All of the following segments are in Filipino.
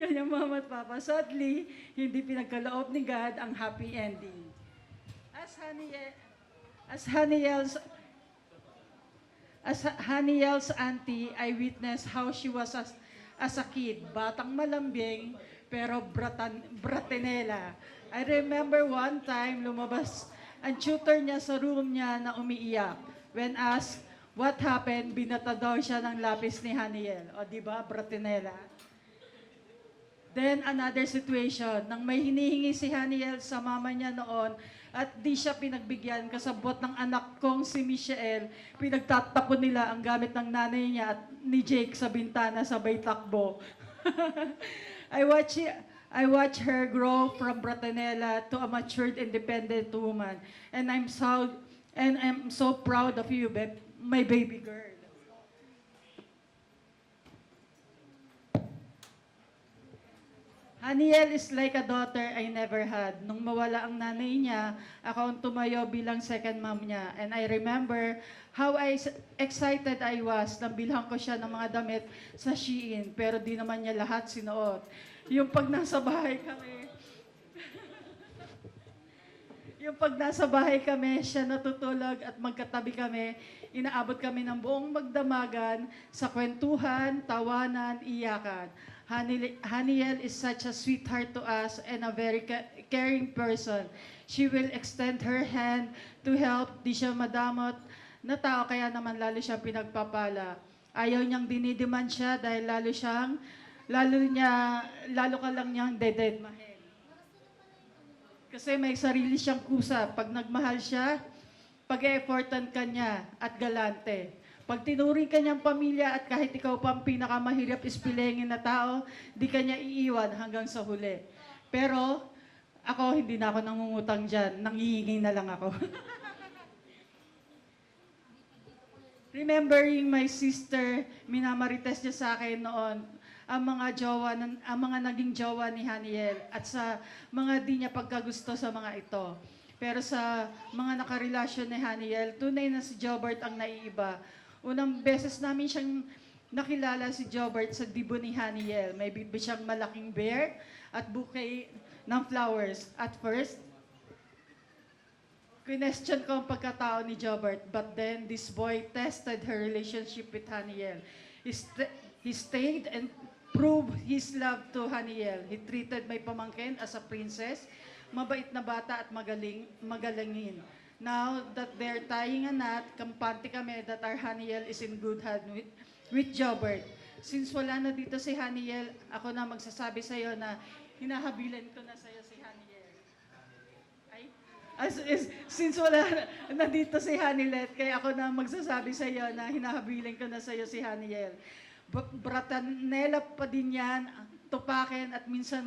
kanyang mama at papa. Sadly, hindi pinagkaloob ni God ang happy ending. As Haniel's As Haniel's auntie, I witnessed how she was as a kid, batang malambing, pero bratinela. I remember one time lumabas ang tutor niya sa room niya na umiiyak. When asked what happened, binata daw siya ng lapis ni Haniel. O di ba, bratinela? Then another situation, nang may hinihingi si Haniel sa mama niya noon at di siya pinagbigyan kasabot ng anak kong si Michelle, pinagtatapon nila ang gamit ng nanay niya at ni Jake sa bintana sabay takbo. I watch her grow from Bratanella to a matured, independent woman. And I'm so proud of you, my baby girl. Haniel is like a daughter I never had. Nung mawala ang nanay niya, ako ang tumayo bilang second mom niya. And I remember how excited I was nang bilhan ko siya ng mga damit sa Shein. Pero di naman niya lahat sinuot. Yung pag nasa bahay kami, siya natutulog at magkatabi kami, inaabot kami ng buong magdamagan sa kwentuhan, tawanan, iyakan. Haniel is such a sweetheart to us and a very caring person. She will extend her hand to help. Di siya madamot na tao, kaya naman lalo siyang pinagpapala. Ayaw niyang dinidiman siya dahil lalo ka lang niyang dededmahin. Kasi may sarili siyang kusa. Pag nagmahal siya, pag-e-effortan ka niya at galante. Pag tinuring ka niyang pamilya at kahit ikaw pa ang pinakamahirap ispilengin na tao, di ka niya iiwan hanggang sa huli. Pero ako, hindi na ako nangungutang dyan. Nangihingi na lang ako. Remembering my sister, minamarites niya sa akin noon ang mga naging jowa ni Haniel at sa mga di niya pagkagusto sa mga ito. Pero sa mga nakarelasyon ni Haniel, tunay na si Jobert ang naiiba. Unang beses namin siyang nakilala si Jobert sa dibo ni Haniel. May bibi siyang malaking bear at bouquet ng flowers. At first, question ko ang pagkatao ni Jobert. But then, this boy tested her relationship with Haniel. He stayed and proved his love to Haniel. He treated my pamangkin as a princess, mabait na bata at magalingin. Now that they're tying a knot, kampante kami that our Haniel is in good hand with Jobert. Since wala na dito si Haniel, ako na magsasabi sa iyo na hinahabilan ko na sa iyo si Haniel. Since wala na dito si Haniel, kaya ako na magsasabi sa iyo na hinahabilan ko na sa iyo si Haniel. Bratanela pa din yan, tupakin at minsan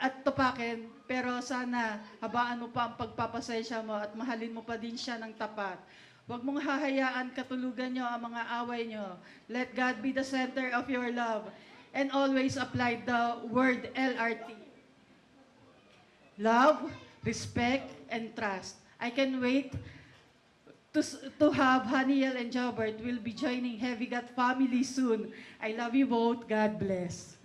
at tupakin, pero sana habaan mo pa ang pagpapasensya mo at mahalin mo pa din siya ng tapat. Huwag mong hahayaan katulugan nyo ang mga away nyo. Let God be the center of your love and always apply the word LRT. Love, respect, and trust. I can wait to have Haniel and Jobert will be joining Heavy Gut family soon. I love you both. God bless.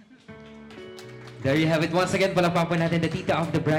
There you have it. Once again, palakpakan po natin the tita of the bride.